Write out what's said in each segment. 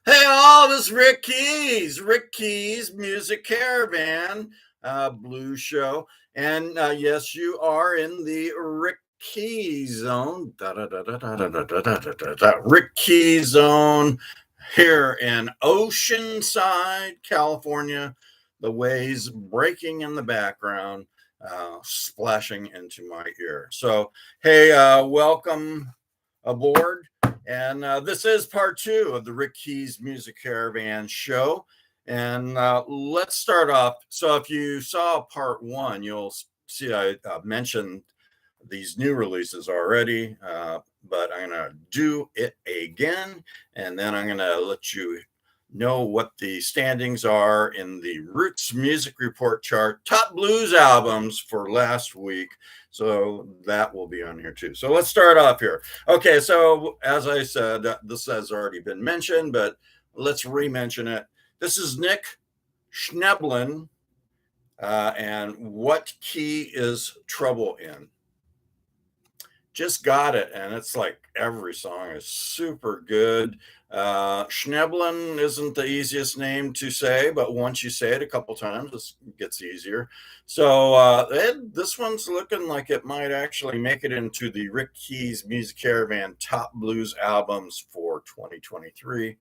Hey all, this is Rick Keys Music Caravan, blues show. And yes, you are in the Rick Keys zone. Rick Keys zone here in Oceanside, California. The waves breaking in the background, splashing into my ear. So, hey, welcome aboard. And this is part two of the Rick Keys Music Caravan show. And let's start off. So, if you saw part one, you'll see I mentioned these new releases already, but I'm going to do it again. And then I'm going to let you know what the standings are in the Roots Music Report chart, top blues albums for last week. So that will be on here too. So let's start off here. Okay, so as I said, this has already been mentioned, but let's re-mention it. This is Nick Schneblin, and What Key is Trouble In? Just got it, and it's like every song is super good. Schneblin isn't the easiest name to say, but once you say it a couple times, it gets easier. So this one's looking like it might actually make it into the Rick Keys Music Caravan Top Blues Albums for 2023.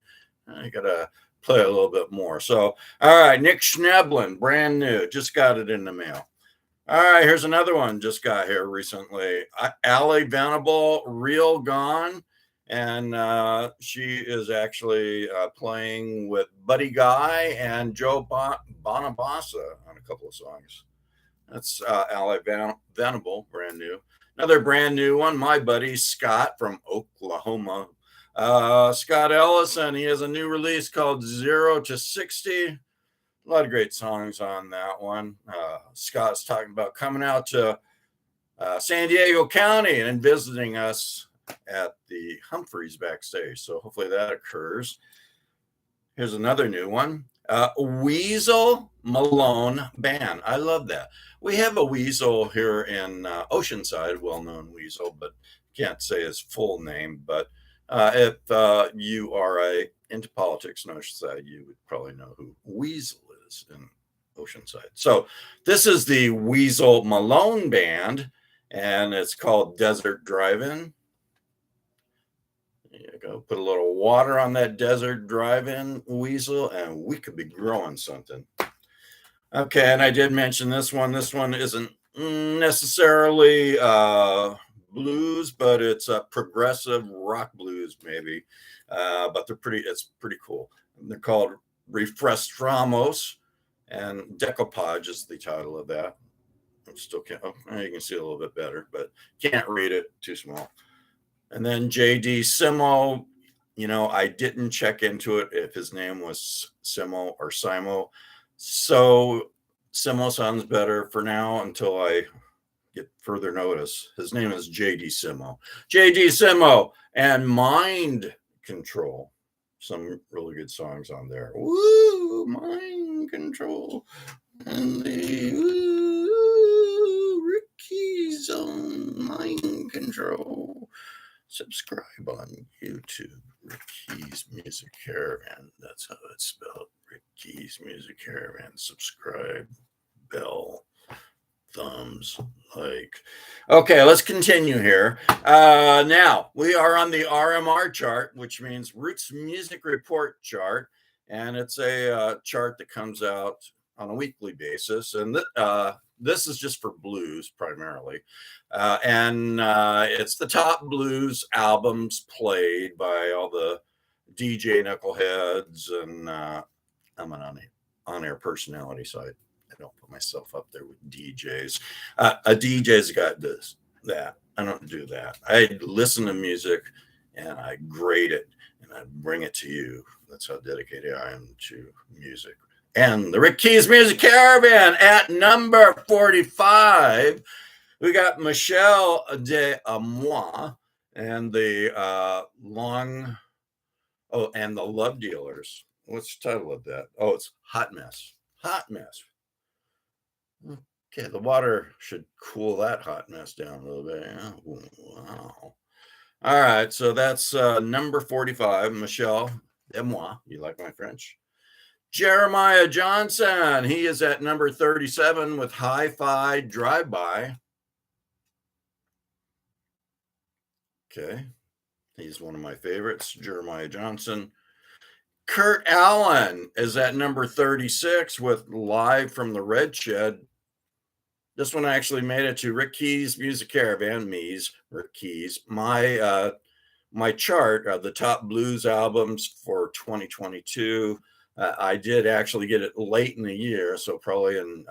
I gotta play a little bit more. So, all right, Nick Schneblin, brand new, just got it in the mail. All right, here's another one just got here recently. Allie Venable, Real Gone. And she is actually playing with Buddy Guy and Joe Bonamassa on a couple of songs. That's Allie Venable, brand new. Another brand new one, my buddy Scott from Oklahoma. Scott Ellison, he has a new release called 0 to 60. A lot of great songs on that one. Scott's talking about coming out to San Diego County and visiting us at the Humphreys backstage. So hopefully that occurs. Here's another new one. Weasel Malone Band. I love that. We have a Weasel here in Oceanside, well-known Weasel, but can't say his full name. But if you are into politics in Oceanside, you would probably know who Weasel is in Oceanside. So this is the Weasel Malone Band, and it's called Desert Drive-In. There you go. Put a little water on that Desert Drive-In Weasel, and we could be growing something. Okay, and I did mention this one. This one isn't necessarily blues, but it's a progressive rock blues, maybe. But it's pretty cool. They're called Refrestramos, and Decoupage is the title of that. I still can't. Oh, you can see a little bit better, but can't read it. Too small. And then JD Simo. I didn't check into it if his name was Simo or Simo. So Simo sounds better for now until I get further notice. His name is JD Simo. JD Simo and Mind Control. Some really good songs on there. Woo, Mind Control. And the Ricky Zone Mind Control. Subscribe on YouTube. Ricky's Music Caravan. That's how it's spelled. Ricky's Music Caravan. Subscribe. Bell. Thumbs. Like. Okay, let's continue here. Now, we are on the RMR chart, which means Roots Music Report chart. And it's a chart that comes out on a weekly basis. And this is just for blues primarily. And it's the top blues albums played by all the DJ knuckleheads. And I'm an on-air personality, so I don't put myself up there with DJs. A DJ's got that. I don't do that. I listen to music and I grade it and I bring it to you. That's how dedicated I am to music. And the Rick Keys Music Caravan at number 45. We got Michelle de Amois and the and the Love Dealers. What's the title of that? Oh, it's Hot Mess. Hot Mess. Okay, the water should cool that hot mess down a little bit. Oh, wow. All right, so that's number 45, Michelle Et moi, you like my French? Jeremiah Johnson, he is at number 37 with Hi-Fi Drive-By. Okay, he's one of my favorites, Jeremiah Johnson. Kurt Allen is at number 36 with Live from the Red Shed. This one actually made it to Rick Key's Music Caravan, Rick Keys, my chart of the top blues albums for 2022. I did actually get it late in the year, so probably in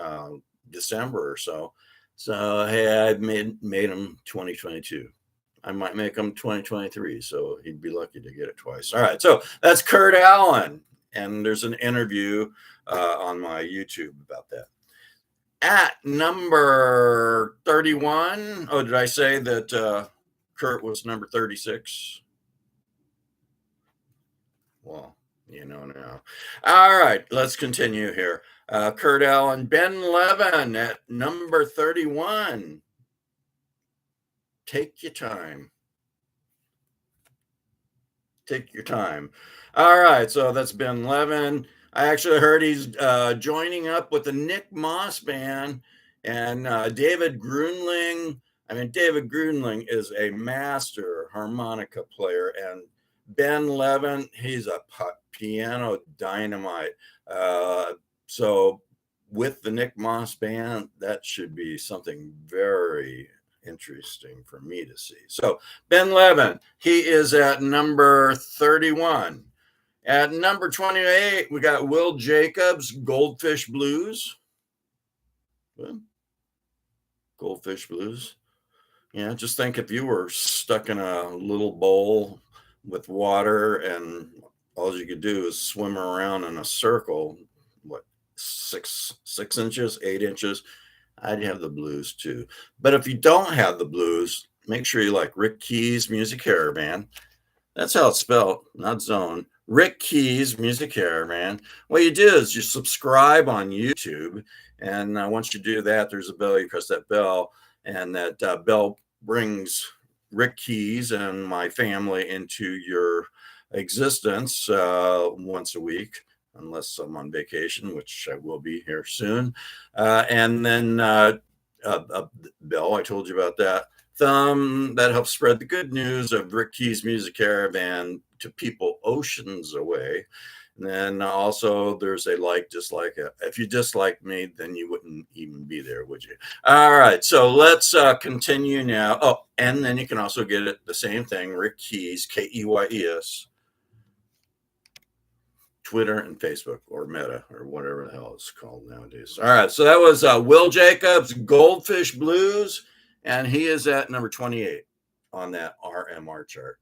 December or so. So hey, I made them 2022. I might make them 2023, so he'd be lucky to get it twice. All right, so that's Kurt Allen, and there's an interview on my YouTube about that. At number 31, oh, did I say that Kurt was number 36? Well, you know now. All right, let's continue here. Kurt Allen, Ben Levin at number 31. Take your time. Take your time. All right, so that's Ben Levin. I actually heard he's joining up with the Nick Moss Band and David Grunling. I mean, David Grunling is a master harmonica player, and Ben Levin, he's a piano dynamite. So with the Nick Moss Band, that should be something very interesting for me to see. So Ben Levin, he is at number 31. At number 28, we got Will Jacobs, Goldfish Blues. Well, Goldfish Blues. Yeah, just think if you were stuck in a little bowl with water and all you could do is swim around in a circle, what, 6 inches, 8 inches, I'd have the blues too. But if you don't have the blues, make sure you like Rick Key's Music Caravan. That's how it's spelled, not zone. Rick Key's Music Caravan. What you do is you subscribe on YouTube, and once you do that, there's a bell. You press that bell, and that bell brings Rick Keys and my family into your existence once a week, unless I'm on vacation, which I will be here soon. And then bell, I told you about that. Thumb, that helps spread the good news of Rick Key's Music Caravan to people oceans away. And then also there's a like, dislike. If you dislike me, then you wouldn't even be there, would you? All right, so let's continue now. Oh, and then you can also get it the same thing, Rick Keys, Keyes, Twitter and Facebook, or Meta, or whatever the hell it's called nowadays. All right, so that was Will Jacobs, Goldfish Blues, and he is at number 28 on that RMR chart.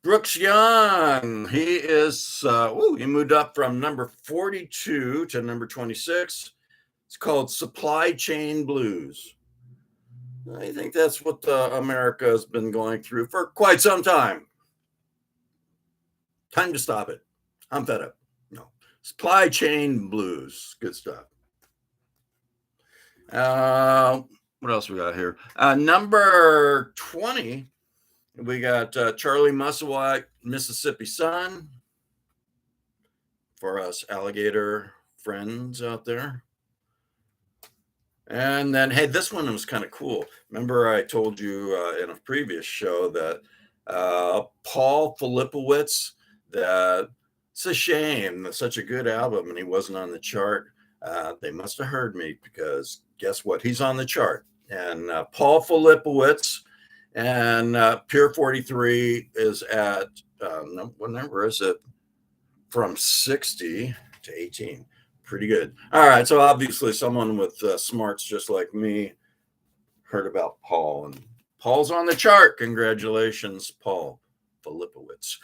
Brooks Young, he is, he moved up from number 42 to number 26. It's called Supply Chain Blues. I think that's what America has been going through for quite some time. Time to stop it. I'm fed up. No. Supply Chain Blues. Good stuff. What else we got here? Number 20, we got Charlie Musselwhite, Mississippi Sun, for us alligator friends out there. And then, hey, this one was kind of cool. Remember I told you in a previous show that Paul Filipowicz, that it's a shame that such a good album and he wasn't on the chart. They must have heard me, because guess what? He's on the chart. And Paul Filipowicz and Pier 43 is at, what number is it? From 60 to 18. Pretty good. All right. So obviously someone with smarts just like me heard about Paul, and Paul's on the chart. Congratulations, Paul Filipowicz.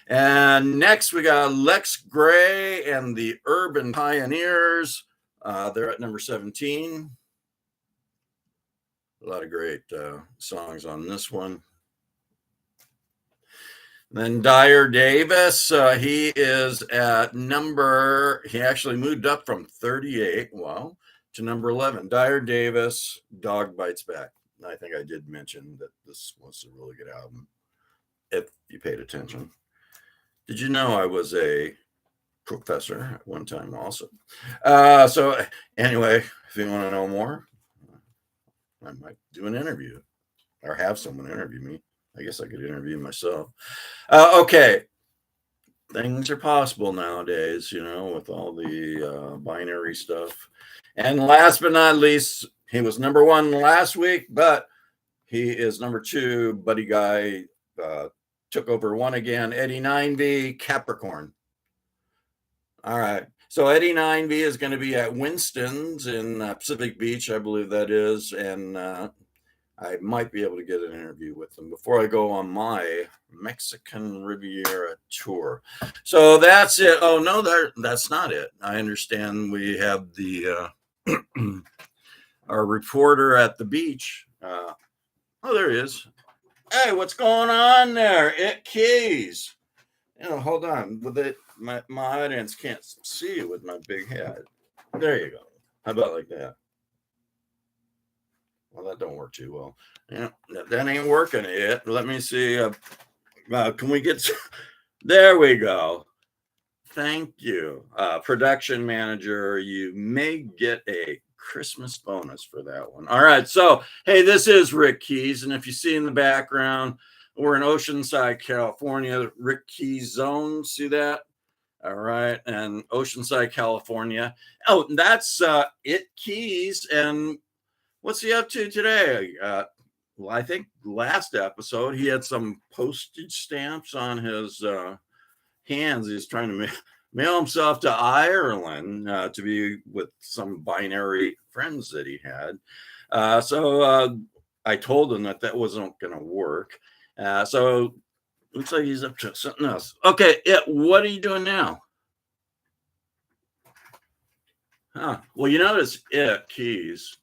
And next we got Lex Gray and the Urban Pioneers. They're at number 17. A lot of great songs on this one. Then Dyer Davis, he is at he actually moved up from 38, to number 11. Dyer Davis, Dog Bites Back. I think I did mention that this was a really good album. if you paid attention. Did you know I was a professor at one time also? So anyway, if you want to know more, I might do an interview or have someone interview me. I guess I could interview myself. Okay. Things are possible nowadays, with all the binary stuff. And last but not least, he was number one last week, but he is number two. Buddy Guy took over one again. Eddie 9V, Capricorn. All right. So Eddie 9V is going to be at Winston's in Pacific Beach, I believe that is. And I might be able to get an interview with them before I go on my Mexican Riviera tour. So that's it. Oh, no, that's not it. I understand we have the our reporter at the beach. Oh, there he is. Hey, what's going on there? It Keys. Hold on. With it, my audience can't see you with my big head. There you go. How about like that? Well, that don't work too well. That ain't working yet. Let me see. Can we get? There we go. Thank you, production manager. You may get a Christmas bonus for that one. All right. So, hey, this is Rick Keys, and if you see in the background, we're in Oceanside, California. Rick Keys Zone. See that? All right, and Oceanside, California. Oh, that's It Keys, and what's he up to today? Well, I think last episode he had some postage stamps on his hands. He's trying to mail himself to Ireland to be with some binary friends that he had. So I told him that wasn't going to work. So looks like he's up to something else. Okay, what are you doing now? Well, you notice Keys.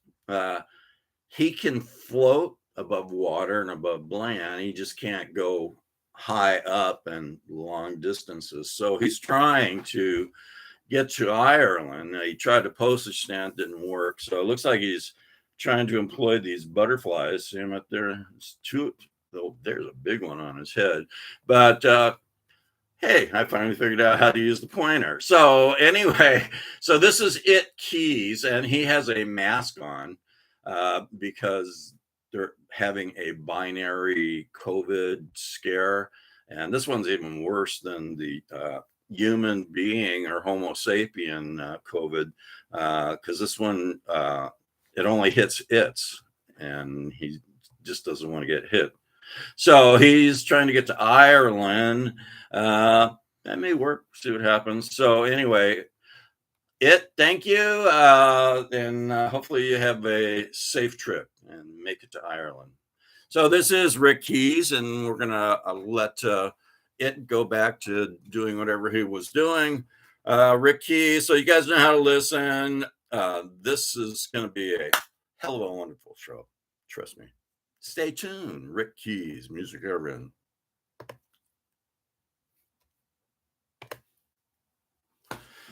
He can float above water and above land. He just can't go high up and long distances. So he's trying to get to Ireland. He tried a postage stamp, didn't work. So it looks like he's trying to employ these butterflies. See him up there? There's a big one on his head. But hey, I finally figured out how to use the pointer. So anyway, so this is It Keys, and he has a mask on because they're having a binary COVID scare. And this one's even worse than the human being or Homo sapien COVID, because this one, it only hits its, and he just doesn't want to get hit. So he's trying to get to Ireland. That may work. See what happens. So anyway, thank you. And hopefully you have a safe trip and make it to Ireland. So this is Rick Keys, and we're going to let it go back to doing whatever he was doing. Rick Keys. So you guys know how to listen. This is going to be a hell of a wonderful show. Trust me. Stay tuned. Rick Keys, Music Caravan.